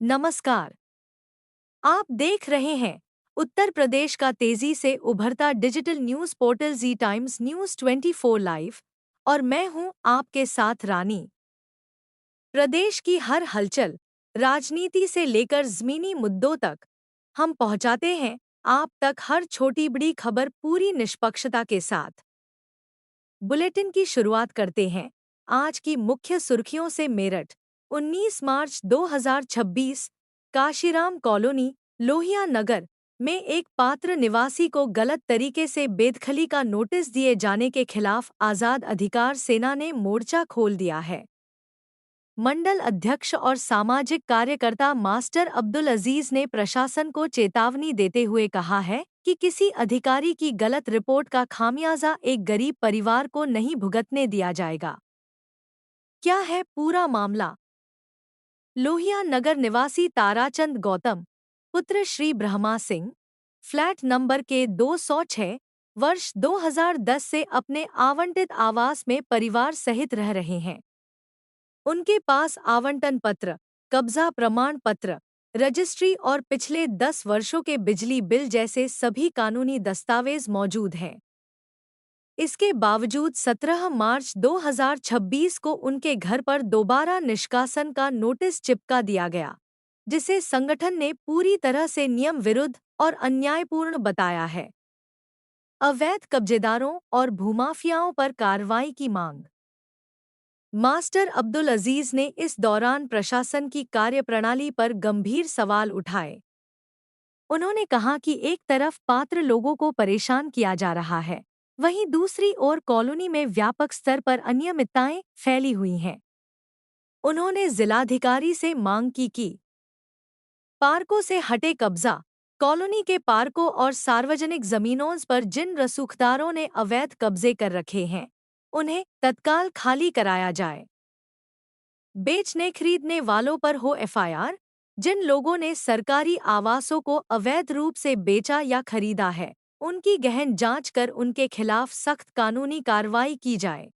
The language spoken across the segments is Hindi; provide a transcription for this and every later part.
नमस्कार। आप देख रहे हैं उत्तर प्रदेश का तेजी से उभरता डिजिटल न्यूज पोर्टल जी टाइम्स न्यूज 24 लाइव और मैं हूं आपके साथ रानी। प्रदेश की हर हलचल, राजनीति से लेकर जमीनी मुद्दों तक हम पहुंचाते हैं आप तक हर छोटी बड़ी खबर पूरी निष्पक्षता के साथ। बुलेटिन की शुरुआत करते हैं आज की मुख्य सुर्खियों से। मेरठ 19 मार्च 2026 काशीराम कॉलोनी लोहिया नगर में एक पात्र निवासी को गलत तरीके से बेदखली का नोटिस दिए जाने के खिलाफ आज़ाद अधिकार सेना ने मोर्चा खोल दिया है। मंडल अध्यक्ष और सामाजिक कार्यकर्ता मास्टर अब्दुल अजीज ने प्रशासन को चेतावनी देते हुए कहा है कि किसी अधिकारी की गलत रिपोर्ट का खामियाजा एक गरीब परिवार को नहीं भुगतने दिया जाएगा। क्या है पूरा मामला? लोहिया नगर निवासी ताराचंद गौतम पुत्र श्री ब्रह्मा सिंह फ्लैट नंबर के 206 वर्ष 2010 से अपने आवंटित आवास में परिवार सहित रह रहे हैं। उनके पास आवंटन पत्र, कब्जा प्रमाण पत्र, रजिस्ट्री और पिछले 10 वर्षों के बिजली बिल जैसे सभी कानूनी दस्तावेज मौजूद हैं। इसके बावजूद 17 मार्च 2026 को उनके घर पर दोबारा निष्कासन का नोटिस चिपका दिया गया, जिसे संगठन ने पूरी तरह से नियम विरुद्ध और अन्यायपूर्ण बताया है। अवैध कब्जेदारों और भूमाफियाओं पर कार्रवाई की मांग। मास्टर अब्दुल अजीज ने इस दौरान प्रशासन की कार्यप्रणाली पर गंभीर सवाल उठाए। उन्होंने कहा कि एक तरफ पात्र लोगों को परेशान किया जा रहा है, वहीं दूसरी ओर कॉलोनी में व्यापक स्तर पर अनियमितताएं फैली हुई हैं। उन्होंने जिलाधिकारी से मांग की कि पार्कों से हटे कब्जा, कॉलोनी के पार्कों और सार्वजनिक जमीनों पर जिन रसूखदारों ने अवैध कब्जे कर रखे हैं, उन्हें तत्काल खाली कराया जाए। बेचने खरीदने वालों पर हो एफआईआर। जिन लोगों ने सरकारी आवासों को अवैध रूप से बेचा या खरीदा है, उनकी गहन जांच कर उनके खिलाफ सख्त कानूनी कार्रवाई की जाए।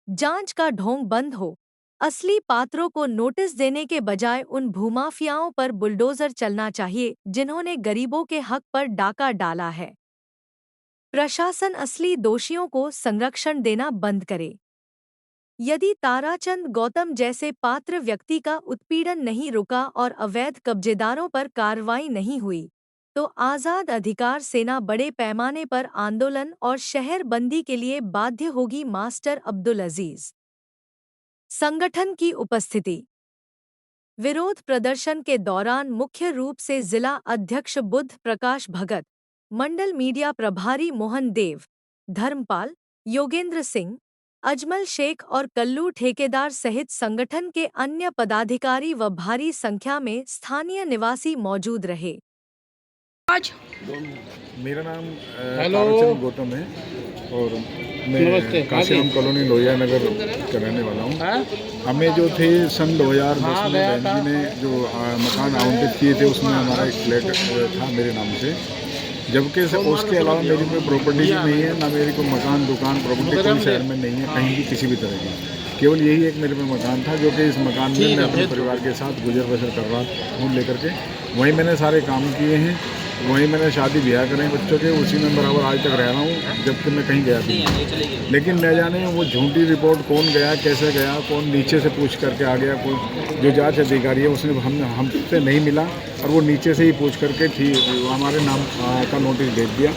जांच का ढोंग बंद हो। असली पात्रों को नोटिस देने के बजाय उन भूमाफियाओं पर बुलडोजर चलना चाहिए जिन्होंने गरीबों के हक पर डाका डाला है। प्रशासन असली दोषियों को संरक्षण देना बंद करे। यदि ताराचंद गौतम जैसे पात्र व्यक्ति का उत्पीड़न नहीं रुका और अवैध कब्जेदारों पर कार्रवाई नहीं हुई, तो आज़ाद अधिकार सेना बड़े पैमाने पर आंदोलन और शहर बंदी के लिए बाध्य होगी। मास्टर अब्दुल अजीज। संगठन की उपस्थिति। विरोध प्रदर्शन के दौरान मुख्य रूप से जिला अध्यक्ष बुद्ध प्रकाश भगत, मंडल मीडिया प्रभारी मोहन देव, धर्मपाल, योगेंद्र सिंह, अजमल शेख और कल्लू ठेकेदार सहित संगठन के अन्य पदाधिकारी व भारी संख्या में स्थानीय निवासी मौजूद रहे। आज मेरा नाम ताराचंद गौतम है और मैं काशीराम कॉलोनी लोहिया नगर का रहने वाला हूँ। हमें जो थे सन 2010 में बहन जी ने जो मकान आवंटित किए थे, उसमें हमारा एक फ्लैट था मेरे नाम से, जबकि उसके अलावा मेरी कोई प्रॉपर्टी भी नहीं है, ना मेरी कोई मकान दुकान प्रॉपर्टी कोई शहर में नहीं है कहीं भी किसी भी तरह की। केवल यही एक मेरे पे मकान था, जो कि इस मकान में मैं अपने परिवार के साथ गुजर बसर कर रहा हूँ लेकर के। वहीं मैंने सारे काम किए हैं, वहीं मैंने शादी ब्याह करे बच्चों के, उसी में बराबर आज तक रह रहा हूँ, जबकि मैं कहीं गया भी नहीं। लेकिन न जाने वो झूठी रिपोर्ट कौन गया, कैसे गया, कौन नीचे से पूछ करके आ गया, कोई जो जांच अधिकारी है उसने हमसे नहीं मिला और वो नीचे से ही पूछ करके ठीक हमारे नाम का नोटिस भेज दिया।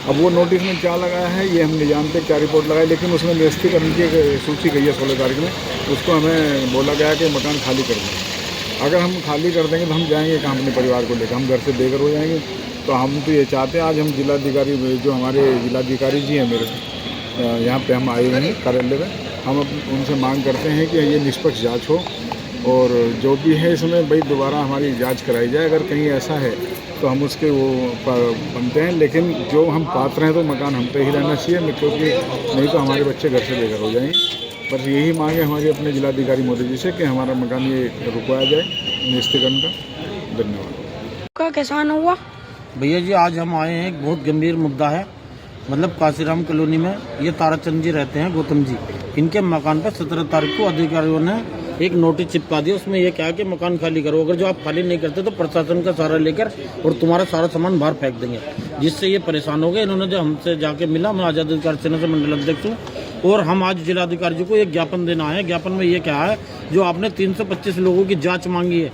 अब वो नोटिस में क्या लगाया है ये हम नहीं जानते, क्या रिपोर्ट लगाई, लेकिन उसमें निरस्तीकरण की सूची गई है 16 तारीख में। उसको हमें बोला गया कि मकान खाली कर दें। अगर हम खाली कर देंगे तो हम जाएंगे कहाँ अपने परिवार को लेकर, हम घर से बेघर हो जाएंगे। तो हम तो ये चाहते हैं, आज हम जिलाधिकारी जो हमारे जिलाधिकारी जी हैं मेरे यहाँ पे हम आए हुए हैं कार्यालय में, हम उनसे मांग करते हैं कि ये निष्पक्ष जांच हो और जो भी है इसमें भाई दोबारा हमारी जांच कराई जाए। अगर कहीं ऐसा है तो हम उसके वो बनते हैं, लेकिन जो हम पात्र हैं तो मकान हम पे ही रहना चाहिए, क्योंकि नहीं तो हमारे बच्चे घर से बेघर हो जाएंगे। बस यही मांग है हमारी अपने जिलाधिकारी मोदी जी से कि हमारा मकान ये रुकवाया जाए निष्पक्षीकरण का। धन्यवाद। का कैसा हुआ भैया जी? आज हम आए हैं, एक बहुत गंभीर मुद्दा है। मतलब काशीराम कॉलोनी में ये ताराचंद जी रहते हैं, गौतम जी। इनके मकान पर 17 तारीख को अधिकारियों ने एक नोटिस चिपका दिया, उसमें ये क्या कि मकान खाली करो, अगर जो आप खाली नहीं करते तो प्रशासन का सहारा लेकर और तुम्हारा सारा सामान बाहर फेंक देंगे, जिससे ये परेशान हो गए। इन्होंने जो हमसे जाके मिला, मैं आज़ाद अधिकार सेना से मंडल अध्यक्ष हूँ, और हम आज जिलाधिकारी जी को एक ज्ञापन देना है। ज्ञापन में ये क्या है, जो आपने 325 लोगों की जांच मांगी है,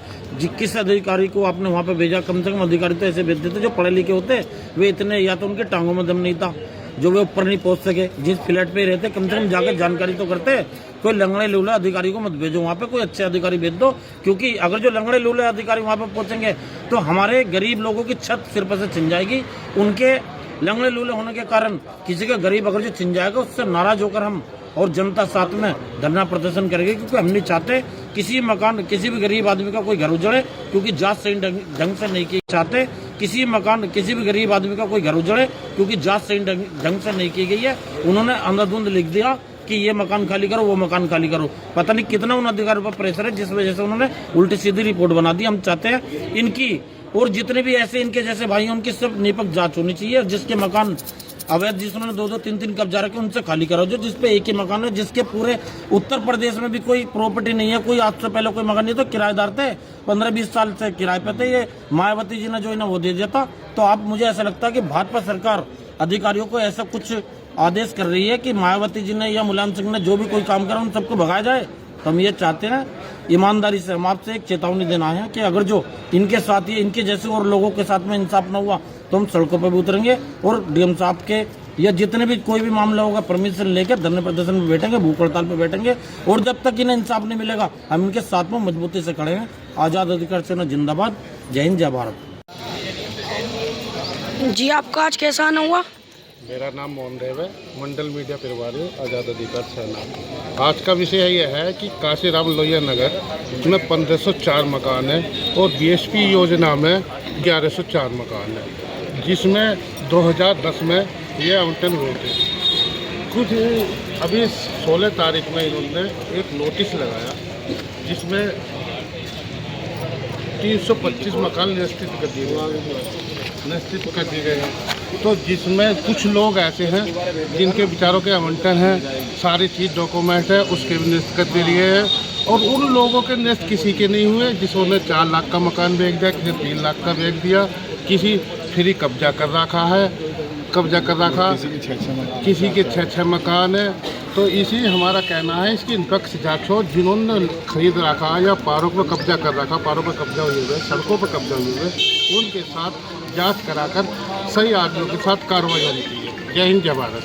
किस अधिकारी को आपने वहाँ पे भेजा? कम से कम अधिकारी तो ऐसे भेज देते जो पढ़े लिखे होते, वे इतने, या तो उनके टांगों में दम नहीं था जो वे ऊपर नहीं पहुंच सके, जिस फ्लैट पे रहते कम से कम जाकर जानकारी तो करते। कोई लंगड़े लूले अधिकारी को मत भेजो वहाँ पे, कोई अच्छे अधिकारी भेज दो, क्योंकि अगर जो लंगड़े लूले अधिकारी वहाँ पे पहुंचेंगे तो हमारे गरीब लोगों की छत सिर पर से छिन जाएगी। उनके लंगड़े लूले होने के कारण किसी का गरीब अगर जो छिन जाएगा, उससे नाराज होकर हम और जनता साथ में धरना प्रदर्शन करेंगे, क्योंकि हम नहीं चाहते किसी मकान, किसी भी गरीब आदमी का कोई घर उजड़े, क्योंकि जांच सही ढंग से नहीं की चाहते। किसी मकान, किसी भी गरीब आदमी का कोई घर उजड़े, क्योंकि जांच सही ढंग से नहीं की गई है। उन्होंने अंधाधुंध लिख दिया कि ये मकान खाली करो, वो मकान खाली करो। पता नहीं कितना उन अधिकारियों पर प्रेशर है, जिस वजह से उन्होंने उल्टी सीधी रिपोर्ट बना दी। हम चाहते हैं इनकी और जितने भी ऐसे इनके जैसे भाई हैं, उनकी सब निपक जांच होनी चाहिए। जिसके मकान अवैध, जिसने 2-2, 3-3 कब्जा रखे, उनसे खाली कराओ। जो जिसपे एक ही मकान है, जिसके पूरे उत्तर प्रदेश में भी कोई प्रॉपर्टी नहीं है, कोई आज से पहले कोई मकान नहीं, तो किराएदार थे, 15-20 साल से किराए पे थे। ये मायावती जी ने जो इन्हें वो दे दिया था। तो आप, मुझे ऐसा लगता है कि भाजपा सरकार अधिकारियों को ऐसा कुछ आदेश कर रही है कि मायावती जी ने या मुलायम सिंह ने जो भी कोई काम करा उन सबको भगाया जाए। तो हम ये चाहते हैं, ईमानदारी से हम आपसे एक चेतावनी देना है कि अगर जो इनके साथ ही, इनके जैसे और लोगों के साथ में इंसाफ न हुआ तो हम सड़कों पर भी उतरेंगे और डीएम साहब के या जितने भी कोई भी मामला होगा परमिशन लेकर धरने प्रदर्शन में बैठेंगे, भूख हड़ताल पे बैठेंगे। और जब तक इन्हें इंसाफ नहीं मिलेगा, हम इनके साथ में मजबूती से खड़े हैं। आज़ाद अधिकार सेना जिंदाबाद। जय हिंद, जय भारत। जी, आपका आज कैसा आना हुआ? मेरा नाम मोहन देव है, मंडल मीडिया प्रभारी आज़ाद अधिकार सेना। आज का विषय यह है कि काशीराम लोहिया नगर में 1504 मकान है और बीएसपी योजना में 1104 मकान है, जिसमें 2010 में ये आवंटन हुए थे। कुछ अभी 16 तारीख में इन्होंने एक नोटिस लगाया, जिसमें 325 मकान निश्चित कर दिए गए हैं। तो जिसमें कुछ लोग ऐसे हैं जिनके विचारों के आवंटन हैं, सारी चीज़ डॉक्यूमेंट है, उसके भी निश्चित कर दिए हैं। और उन लोगों के निश्चित किसी के नहीं हुए, जिसने 4 लाख का मकान बेच दिया, किसी 3 लाख का बेच दिया, किसी फ्री कब्जा कर रखा है, किसी के 6-6 मकान है। तो इसी हमारा कहना है, इसकी निष्पक्ष जांच हो। जिन्होंने खरीद रखा या पारों पर कब्जा कर रखा, पारों पर कब्जा हुए हुए, सड़कों पर कब्जा हुए हुए, उनके साथ जांच कराकर सही आदमियों के साथ कार्रवाई होनी चाहिए। जय हिंद, जय भारत।